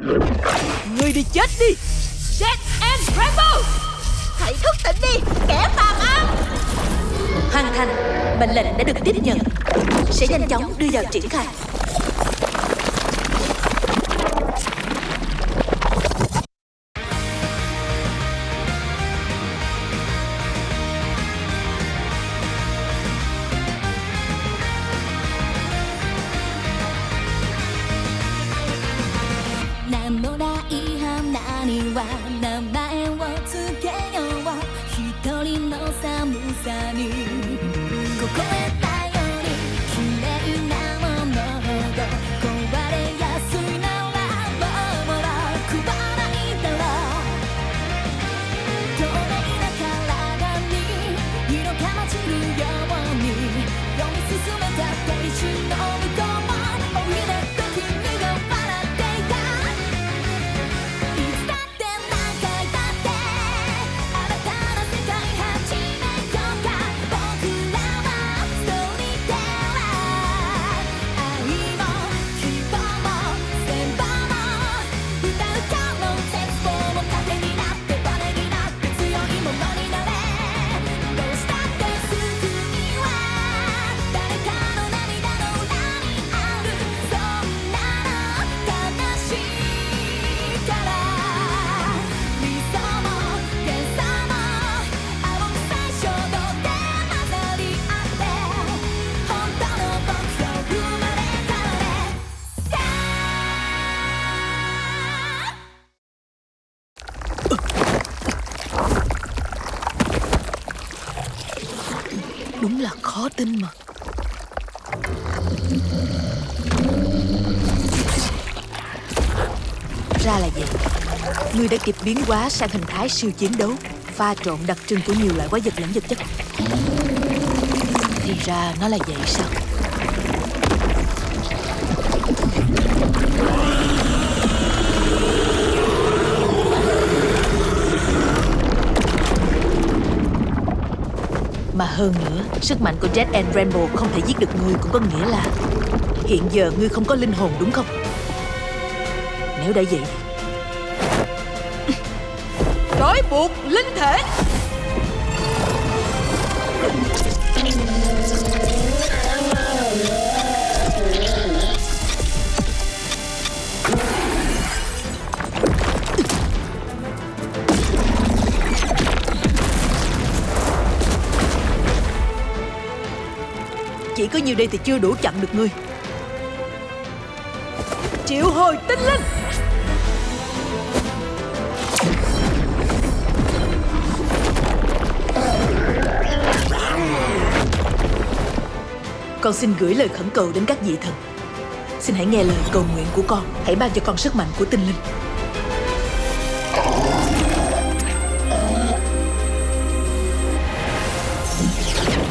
Ngươi đi chết đi, Jet and Rainbow. Hãy thức tỉnh đi, kẻ phàm ăn. Hoàn thành. Mệnh lệnh đã được tiếp nhận. Sẽ nhanh chóng đưa vào triển khai. Đúng là khó tin mà. Ra là vậy. Ngươi đã kịp biến hóa sang hình thái siêu chiến đấu, pha trộn đặc trưng của nhiều loại quái vật lẫn vật chất. Thì ra nó là vậy sao? Mà hơn nữa, sức mạnh của Jet and Rainbow không thể giết được ngươi, cũng có nghĩa là hiện giờ ngươi không có linh hồn, đúng không? Nếu đã vậy, trói buộc linh thể. Chỉ có nhiêu đây thì chưa đủ chặn được ngươi. Triệu hồi tinh linh. Con xin gửi lời khẩn cầu đến các vị thần. Xin hãy nghe lời cầu nguyện của con. Hãy ban cho con sức mạnh của tinh linh.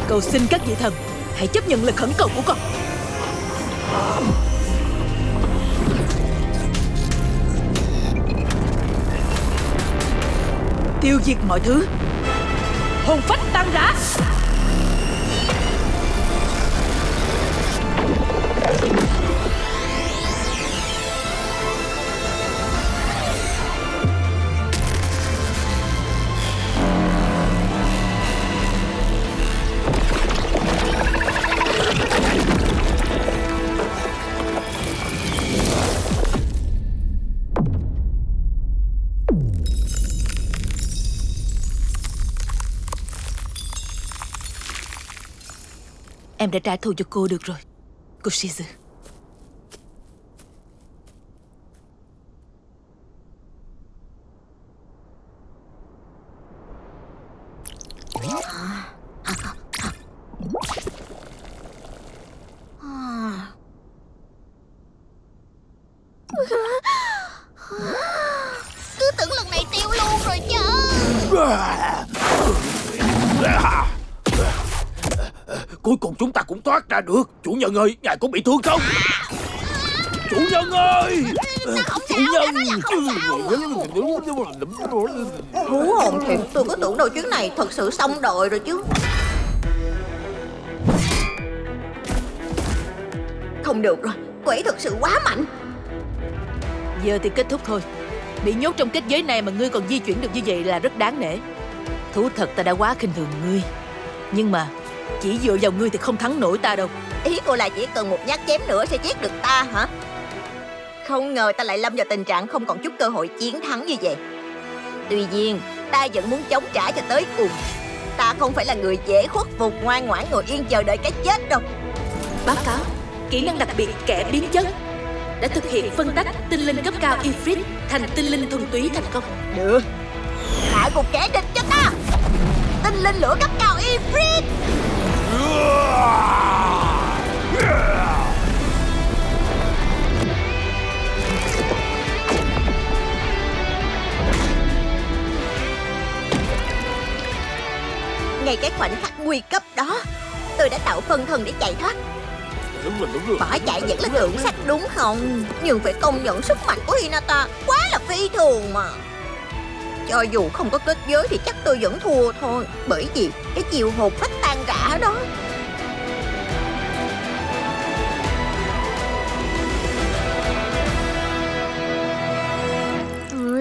Cầu xin các vị thần hãy chấp nhận lời khẩn cầu của con. Tiêu diệt mọi thứ. Hồn phách tan rã. Em đã trả thù cho cô được rồi, cô Shizu. Cứ tưởng lần này tiêu luôn rồi chứ. Cuối cùng chúng ta cũng thoát ra được. Chủ nhân ơi, ngài có bị thương không? Chủ nhân ơi! Chủ nhân! Hú hồn thiệt, tôi cứ tưởng đâu chuyến này thật sự xong đời rồi chứ. Không được rồi, quỷ thật sự quá mạnh. Giờ thì kết thúc thôi. Bị nhốt trong kết giới này mà ngươi còn di chuyển được như vậy là rất đáng nể. Thú thật ta đã quá khinh thường ngươi, nhưng mà chỉ dựa vào ngươi thì không thắng nổi ta đâu. Ý cô là chỉ cần một nhát chém nữa sẽ giết được ta hả? Không ngờ ta lại lâm vào tình trạng không còn chút cơ hội chiến thắng như vậy. Tuy nhiên, ta vẫn muốn chống trả cho tới cùng. Ta không phải là người dễ khuất phục ngoan ngoãn ngồi yên chờ đợi cái chết đâu. Báo cáo, kỹ năng đặc biệt kẻ biến chất đã thực hiện phân tách tinh linh cấp cao Ifrit thành tinh linh thuần túy thành công. Được, hạ gục kẻ địch cho ta. Tinh linh lửa cấp cao Ifrit. Ngay cái khoảnh khắc nguy cấp đó, tôi đã tạo phân thân để chạy thoát. Đúng rồi. Bỏ chạy vẫn là thượng sách đúng không? Nhưng phải công nhận sức mạnh của Hinata quá là phi thường mà. Cho dù không có kết giới thì chắc tôi vẫn thua thôi. Bởi vì cái chiều hồn phách tan rã đó.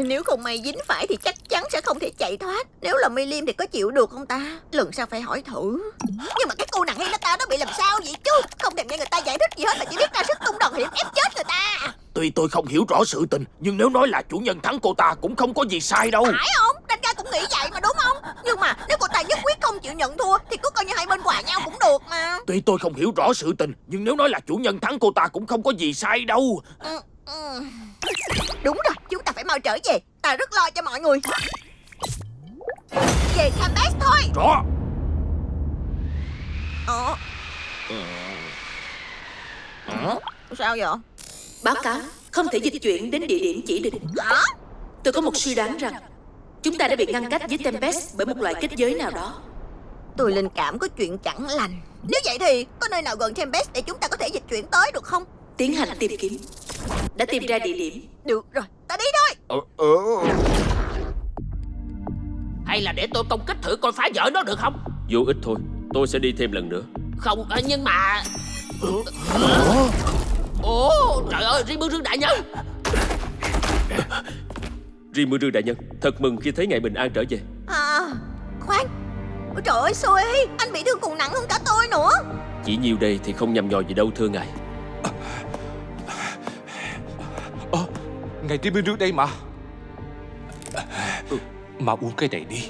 Nếu không may dính phải thì chắc chắn sẽ không thể chạy thoát. Nếu là Mây Liêm thì có chịu được không ta? Lần sau phải hỏi thử. Nhưng mà cái cô nàng Hinata nó bị làm sao vậy chứ? Không thèm nghe người ta giải thích gì hết mà chỉ biết ra sức tung đòn hiểm ép chết người ta. Tuy tôi không hiểu rõ sự tình, nhưng nếu nói là chủ nhân thắng cô ta cũng không có gì sai đâu. Phải không? Đại ca cũng nghĩ vậy mà đúng không? Nhưng mà nếu cô ta nhất quyết không chịu nhận thua thì cứ coi như hai bên hòa nhau cũng được mà. Tuy tôi không hiểu rõ sự tình, nhưng nếu nói là chủ nhân thắng cô ta cũng không có gì sai đâu. Đúng rồi, chúng ta phải mau trở về. Ta rất lo cho mọi người. Về Campus thôi. Rõ. Sao vậy? Báo cáo, không thể dịch chuyển đến địa điểm chỉ định. Hả? Tôi có một suy đoán rằng chúng ta đã bị ngăn cách với Tempest bởi một loại kết giới nào đó. Tôi linh cảm có chuyện chẳng lành. Nếu vậy thì có nơi nào gần Tempest để chúng ta có thể dịch chuyển tới được không? Tiến hành tìm kiếm. Đã tìm ra địa điểm. Được rồi, ta đi thôi. Hay là để tôi công kích thử coi phá vỡ nó được không? Vô ích thôi, tôi sẽ đi thêm lần nữa. Không, nhưng mà... Ồ, trời ơi, Rimuru đại nhân. Rimuru đại nhân, thật mừng khi thấy ngài bình an trở về. Khoan. Ôi trời ơi, Sui, anh bị thương còn nặng hơn cả tôi nữa. Chỉ nhiêu đây thì không nhằm nhò gì đâu thưa ngài. Ngài Rimuru đây mà. Mà uống cái này đi.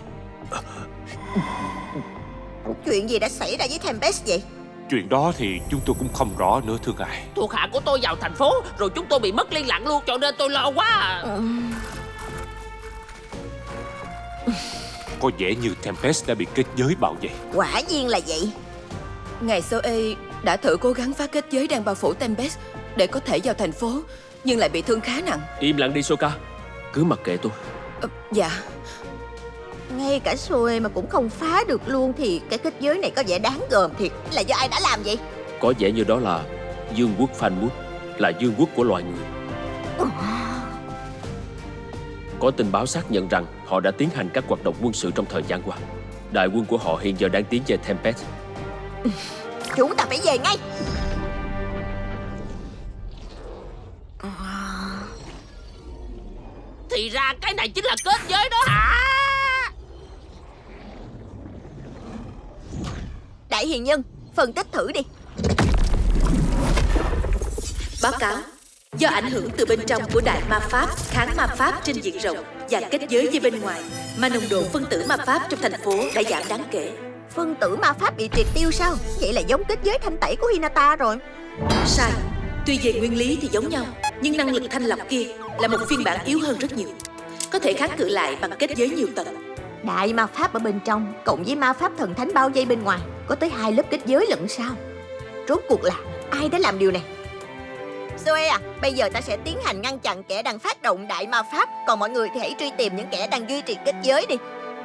Chuyện gì đã xảy ra với Tempest vậy? Chuyện đó thì chúng tôi cũng không rõ nữa thưa ngài. Thuộc hạ của tôi vào thành phố, rồi chúng tôi bị mất liên lạc luôn, cho nên tôi lo quá. Có vẻ như Tempest đã bị kết giới bảo vệ. Quả nhiên là vậy. Ngài Zoe đã thử cố gắng phá kết giới đang bao phủ Tempest để có thể vào thành phố, nhưng lại bị thương khá nặng. Im lặng đi Soka, cứ mặc kệ tôi. Dạ. Ngay cả Sui mà cũng không phá được luôn thì cái kết giới này có vẻ đáng gờm thiệt. Là do ai đã làm vậy? Có vẻ như đó là Dương quốc Phanmut, là dương quốc của loài người. Có tình báo xác nhận rằng họ đã tiến hành các hoạt động quân sự trong thời gian qua. Đại quân của họ hiện giờ đang tiến về Tempest. Chúng ta phải về ngay. Thì ra cái này chính là kết giới đó hả? Đại hiền nhân, phân tích thử đi. Báo cáo, do ảnh hưởng từ bên trong của đại ma pháp, kháng ma pháp trên diện rộng và kết giới với bên ngoài, mà nồng độ phân tử ma pháp trong thành phố đã giảm đáng kể. Phân tử ma pháp bị triệt tiêu sao? Vậy là giống kết giới thanh tẩy của Hinata rồi. Sai, tuy về nguyên lý thì giống nhau, nhưng năng lực thanh lọc kia là một phiên bản yếu hơn rất nhiều. Có thể kháng cự lại bằng kết giới nhiều tầng. Đại ma pháp ở bên trong cộng với ma pháp thần thánh bao vây bên ngoài, có tới 2 lớp kết giới lẫn sao? Rốt cuộc là ai đã làm điều này? Zoe à, bây giờ ta sẽ tiến hành ngăn chặn kẻ đang phát động đại ma pháp, còn mọi người thì hãy truy tìm những kẻ đang duy trì kết giới đi.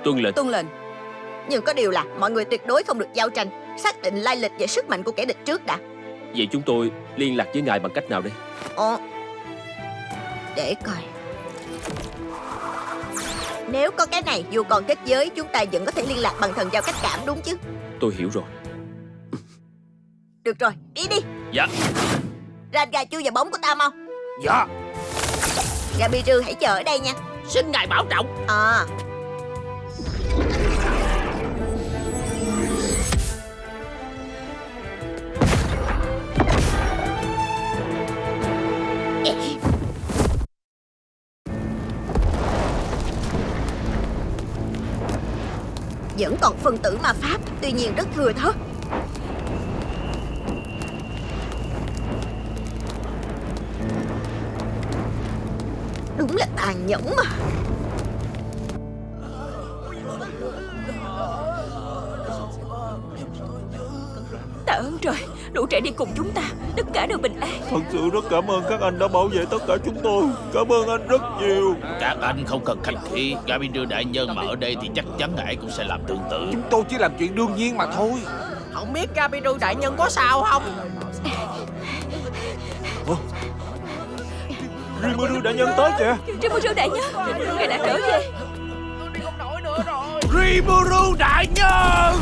Tuân lệnh. Tuân lệnh. Nhưng có điều là mọi người tuyệt đối không được giao tranh, xác định lai lịch và sức mạnh của kẻ địch trước đã. Vậy chúng tôi liên lạc với ngài bằng cách nào đây? Để coi. Nếu có cái này, dù còn kết giới, chúng ta vẫn có thể liên lạc bằng thần giao cách cảm đúng chứ? Tôi hiểu rồi. Được rồi, đi đi. Dạ. Ra gà chui vào bóng của ta mau. Dạ. Gabiru hãy chờ ở đây nha. Xin ngài bảo trọng. À, vẫn còn phân tử ma pháp, tuy nhiên rất thưa thớt. Đúng là tàn nhẫn mà. Tạ ơn trời, đủ trẻ đi cùng chúng ta, tất cả đều bình an. Thật sự rất cảm ơn các anh đã bảo vệ tất cả chúng tôi. Cảm ơn anh rất nhiều. Các anh không cần khách khí. Gabiru đại nhân mà ở đây thì chắc chắn ngài cũng sẽ làm tương tự. Chúng tôi chỉ làm chuyện đương nhiên mà thôi. Không biết Gabiru đại nhân có sao không? Rimuru đại nhân tới kìa. Rimuru đại nhân, ngài đã trở về. Rimuru đại nhân!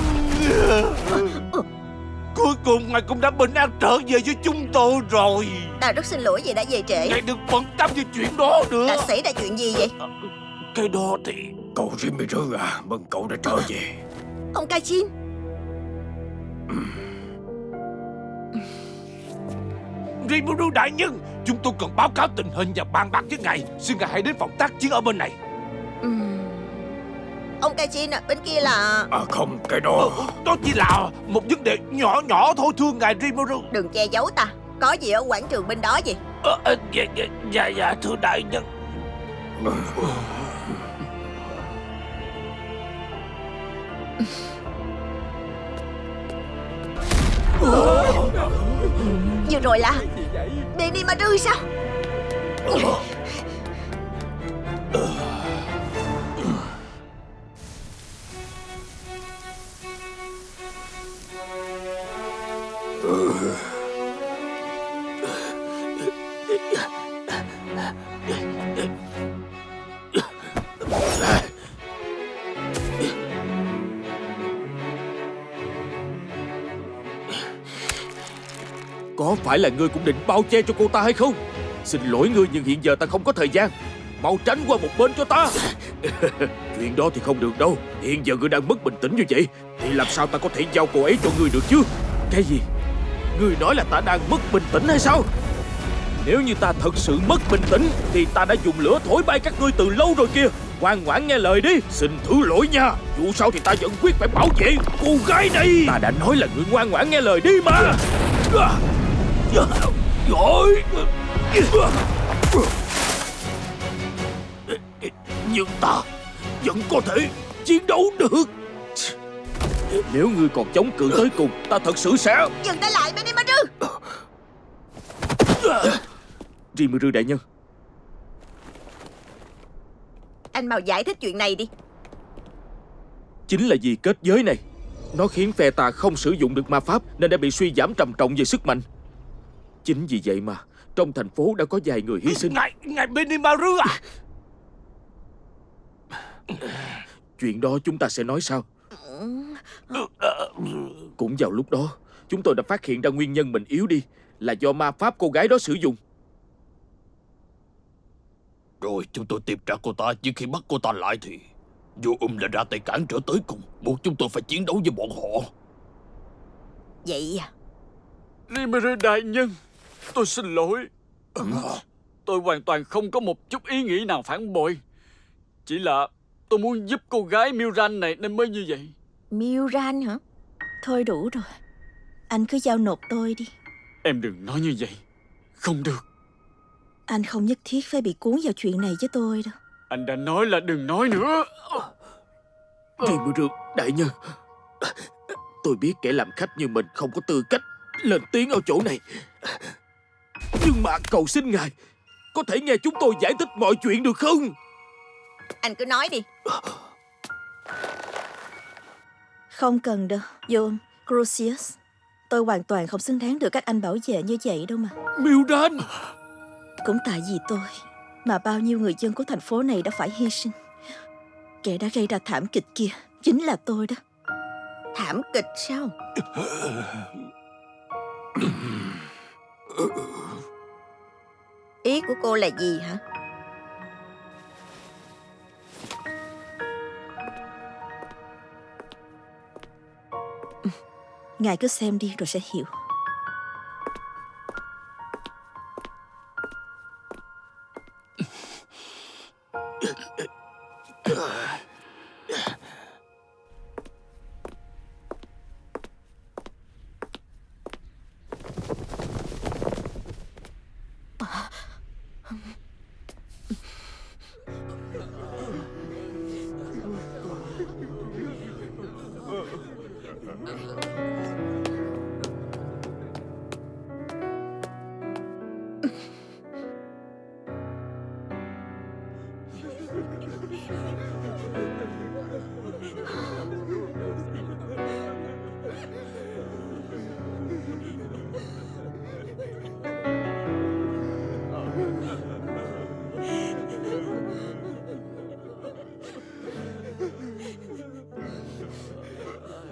Cuối cùng ngài cũng đã bình an trở về với chúng tôi rồi. Ta rất xin lỗi vì đã về trễ. Ngài đừng bận tâm về chuyện đó nữa. Đã xảy ra chuyện gì vậy? Cái đó thì... Cậu Rimuru à, mừng cậu đã trở về. Ông Kachin. Rimuru đại nhân, chúng tôi cần báo cáo tình hình và bàn bạc với ngài. Xin ngài hãy đến phòng tác chiến ở bên này. Ông Kachin à, bên kia là... À không, cái đó... Đó chỉ là một vấn đề nhỏ nhỏ thôi thưa ngài Rimuru. Đừng che giấu ta. Có gì ở quảng trường bên đó vậy? Dạ thưa đại nhân. Vừa rồi là Benimaru sao? Có phải là ngươi cũng định bao che cho cô ta hay không? Xin lỗi ngươi nhưng hiện giờ ta không có thời gian. Mau tránh qua một bên cho ta. Chuyện đó thì không được đâu. Hiện giờ ngươi đang mất bình tĩnh như vậy thì làm sao ta có thể giao cô ấy cho ngươi được chứ? Cái gì? Ngươi nói là ta đang mất bình tĩnh hay sao? Nếu như ta thật sự mất bình tĩnh thì ta đã dùng lửa thổi bay các ngươi từ lâu rồi kia. Ngoan ngoãn nghe lời đi. Xin thứ lỗi nha. Dù sao thì ta vẫn quyết phải bảo vệ cô gái này. Ta đã nói là ngươi ngoan ngoãn nghe lời đi mà. Giỏi. Nhưng ta vẫn có thể chiến đấu được. Nếu ngươi còn chống cự tới cùng, ta thật sự sẽ... Dừng tay lại Benimaru. Rimuru đại nhân. Anh mau giải thích chuyện này đi. Chính là vì kết giới này, nó khiến phe ta không sử dụng được ma pháp nên đã bị suy giảm trầm trọng về sức mạnh. Chính vì vậy mà trong thành phố đã có vài người hy sinh. Ngài Benimaru à? Chuyện đó chúng ta sẽ nói sau. Cũng vào lúc đó chúng tôi đã phát hiện ra nguyên nhân mình yếu đi là do ma pháp cô gái đó sử dụng. Rồi chúng tôi tìm ra cô ta, nhưng khi bắt cô ta lại thì Vô lại ra tay cản trở tới cùng, buộc chúng tôi phải chiến đấu với bọn họ. Vậy à? Rimuru đại nhân, tôi xin lỗi. Tôi hoàn toàn không có một chút ý nghĩ nào phản bội. Chỉ là tôi muốn giúp cô gái Miran này nên mới như vậy. Miran hả? Thôi đủ rồi. Anh cứ giao nộp tôi đi. Em đừng nói như vậy. Không được. Anh không nhất thiết phải bị cuốn vào chuyện này với tôi đâu. Anh đã nói là đừng nói nữa. Rimuru đại nhân, tôi biết kẻ làm khách như mình không có tư cách lên tiếng ở chỗ này, nhưng mà cầu xin ngài có thể nghe chúng tôi giải thích mọi chuyện được không? Anh cứ nói đi. Không cần đâu, John Crucius. Tôi hoàn toàn không xứng đáng được các anh bảo vệ như vậy đâu mà. Miran! Cũng tại vì tôi mà bao nhiêu người dân của thành phố này đã phải hy sinh. Kẻ đã gây ra thảm kịch kia chính là tôi đó. Thảm kịch sao? Ý của cô là gì hả? Ngài cứ xem đi rồi sẽ hiểu.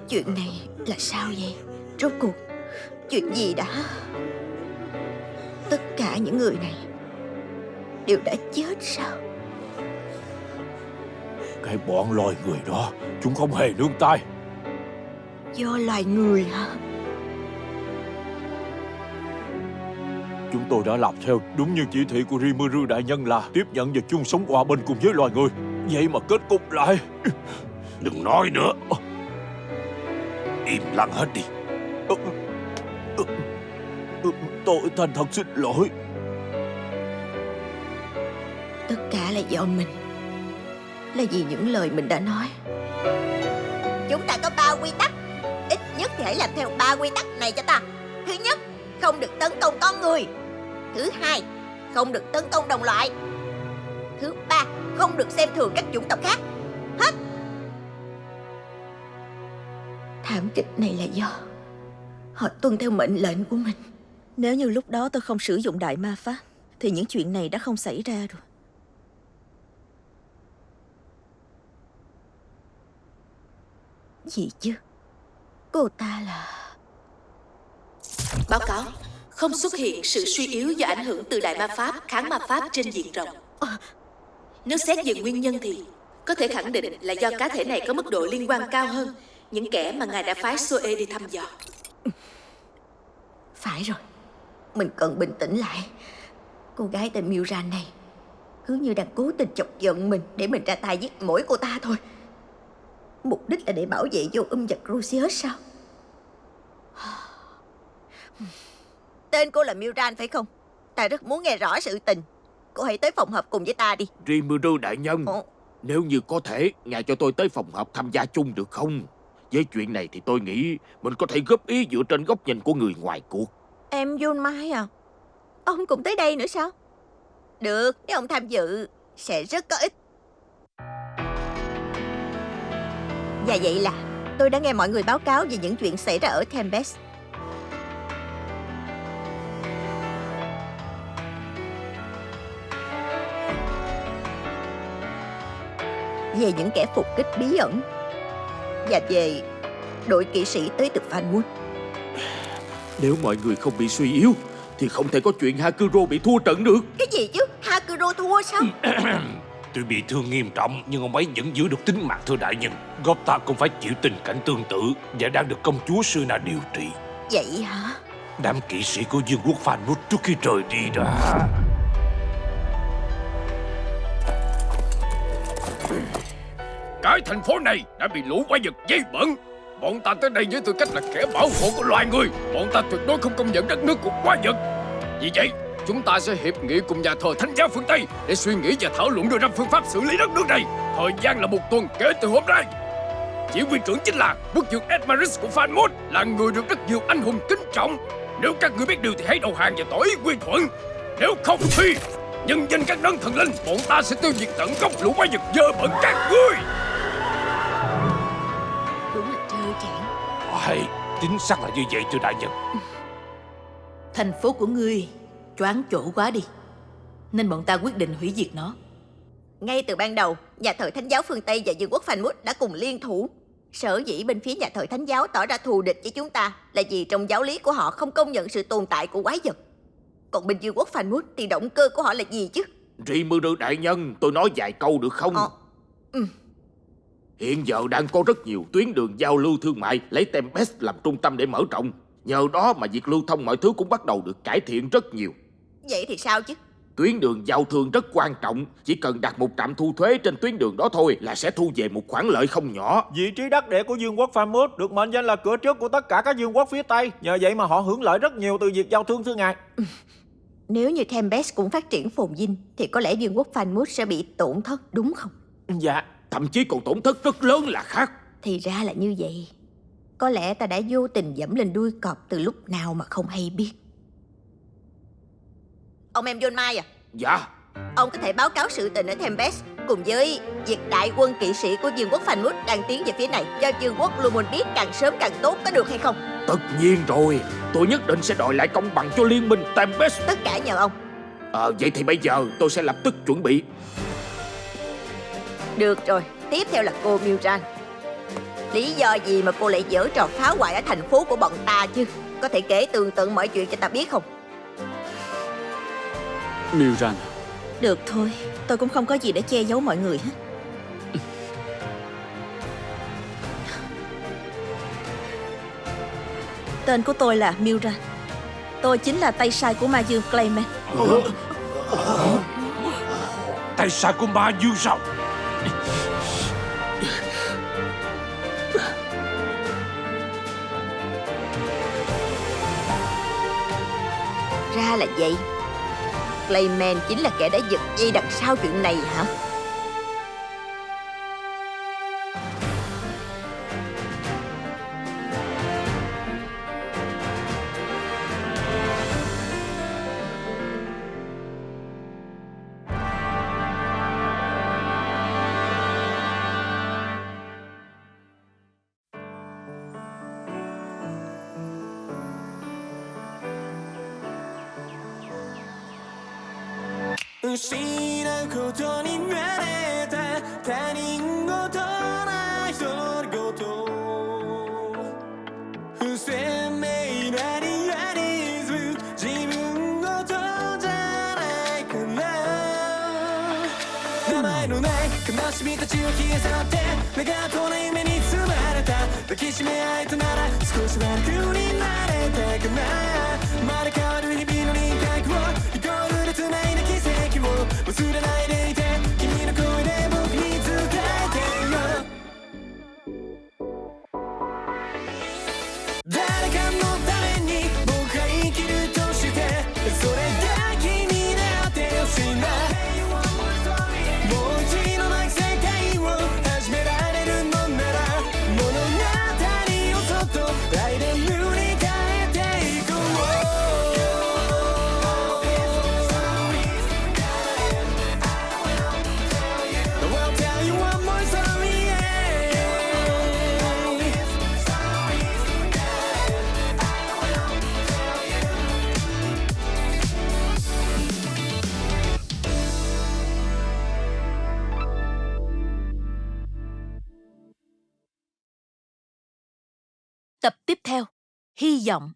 Chuyện này là sao vậy? Rốt cuộc chuyện gì đã? Tất cả những người này đều đã chết sao? Cái bọn loài người đó, chúng không hề nương tay. Do loài người hả? Chúng tôi đã làm theo đúng như chỉ thị của Rimuru đại nhân là tiếp nhận và chung sống hòa bình cùng với loài người. Vậy mà kết cục lại... Đừng nói nữa. Im lặng hết đi. Tôi thành thật xin lỗi. Tất cả là do mình. Là vì những lời mình đã nói. Chúng ta có 3 quy tắc. Ít nhất thì hãy làm theo 3 quy tắc này cho ta. Thứ nhất, không được tấn công con người. Thứ hai, không được tấn công đồng loại. Thứ ba, không được xem thường các chủng tộc khác. Hết. Thảm kịch này là do họ tuân theo mệnh lệnh của mình. Nếu như lúc đó tôi không sử dụng đại ma pháp thì những chuyện này đã không xảy ra rồi. Gì chứ? Cô ta là... Báo cáo, không xuất hiện sự suy yếu do ảnh hưởng từ đại ma pháp, kháng ma pháp trên diện rộng. Nếu xét về nguyên nhân thì có thể khẳng định là do cá thể này có mức độ liên quan cao hơn những kẻ mà ngài đã phái Soe đi thăm dò. Phải rồi, mình cần bình tĩnh lại. Cô gái tên Miran này cứ như đang cố tình chọc giận mình để mình ra tay giết mỗi cô ta thôi. Mục đích là để bảo vệ vô và Crucius sao? Tên cô là Miran phải không? Ta rất muốn nghe rõ sự tình. Cô hãy tới phòng họp cùng với ta đi. Rimuru đại nhân, nếu như có thể, ngài cho tôi tới phòng họp tham gia chung được không? Với chuyện này thì tôi nghĩ mình có thể góp ý dựa trên góc nhìn của người ngoài cuộc. Em Jun Mai à? Ông cũng tới đây nữa sao? Được, nếu ông tham dự sẽ rất có ích. Và vậy là tôi đã nghe mọi người báo cáo về những chuyện xảy ra ở Tempest. Về những kẻ phục kích bí ẩn. Và về đội kỵ sĩ tới từ Fanwood. Nếu mọi người không bị suy yếu thì không thể có chuyện Hakuro bị thua trận được. Cái gì chứ? Hakuro thua sao? Tuy bị thương nghiêm trọng nhưng ông ấy vẫn giữ được tính mạng, thưa đại nhân. Gopta cũng phải chịu tình cảnh tương tự và đang được công chúa Suna điều trị. Vậy hả? Đám kỵ sĩ của vương quốc Fanwood trước khi rời đi đã... Cái thành phố này đã bị lũ quái vật dây bẩn. Bọn ta tới đây với tư cách là kẻ bảo hộ của loài người. Bọn ta tuyệt đối không công nhận đất nước của quái vật. Vì vậy, chúng ta sẽ hiệp nghị cùng nhà thờ Thánh giáo phương Tây để suy nghĩ và thảo luận đưa ra phương pháp xử lý đất nước này. Thời gian là 1 tuần kể từ hôm nay. Chỉ huy trưởng chính là quốc vương Edmaris của Fanwood, là người được rất nhiều anh hùng kính trọng. Nếu các ngươi biết điều thì hãy đầu hàng và tỏ ý quy thuận. Nếu không thì nhân danh các đấng thần linh, bọn ta sẽ tiêu diệt tận gốc lũ quái vật dơ bẩn các ngươi. Đúng là trơ trẽn. Hay, chính xác là như vậy, thưa đại nhân. Thành phố của ngươi choáng chỗ quá đi, nên bọn ta quyết định hủy diệt nó. Ngay từ ban đầu, nhà thờ Thánh giáo phương Tây và vương quốc Fanwood đã cùng liên thủ. Sở dĩ bên phía nhà thờ Thánh giáo tỏ ra thù địch với chúng ta là vì trong giáo lý của họ không công nhận sự tồn tại của quái vật. Còn bên vương quốc Fanwood thì động cơ của họ là gì chứ? Rimuru đại nhân, tôi nói vài câu được không? Hiện giờ đang có rất nhiều tuyến đường giao lưu thương mại lấy Tempest làm trung tâm để mở rộng. Nhờ đó mà việc lưu thông mọi thứ cũng bắt đầu được cải thiện rất nhiều. Vậy thì sao chứ? Tuyến đường giao thương rất quan trọng. Chỉ cần đặt một trạm thu thuế trên tuyến đường đó thôi là sẽ thu về một khoản lợi không nhỏ. Vị trí đắc địa của Dương quốc Famous được mệnh danh là cửa trước của tất cả các dương quốc phía Tây. Nhờ vậy mà họ hưởng lợi rất nhiều từ việc giao thương thưa ngài. Nếu như Tempest cũng phát triển phồn vinh thì có lẽ Dương quốc Fanmouth sẽ bị tổn thất, đúng không? Dạ. Thậm chí còn tổn thất rất lớn là khác. Thì ra là như vậy. Có lẽ ta đã vô tình dẫm lên đuôi cọp từ lúc nào mà không hay biết. Ông em John Mai à? Dạ. Ông có thể báo cáo sự tình ở Tempest cùng với việc đại quân kỵ sĩ của Dương quốc Fanmouth đang tiến về phía này cho Dương quốc Lumon biết càng sớm càng tốt, có được hay không? Tất nhiên rồi. Tôi nhất định sẽ đòi lại công bằng cho liên minh Tempest. Tất cả nhờ ông. Vậy thì bây giờ tôi sẽ lập tức chuẩn bị. Được rồi, tiếp theo là cô Mildred. Lý do gì mà cô lại giở trò phá hoại ở thành phố của bọn ta chứ? Có thể kể tường tận mọi chuyện cho ta biết không? Mildred, Được thôi, tôi cũng không có gì để che giấu mọi người hết. Tên của tôi là Mildred. Tôi chính là tay sai của ma dương Clayman. Tay sai của ma dương sao? Ra là vậy. Clayman chính là kẻ đã giật dây đằng sau chuyện này hả? Tập tiếp theo, hy vọng.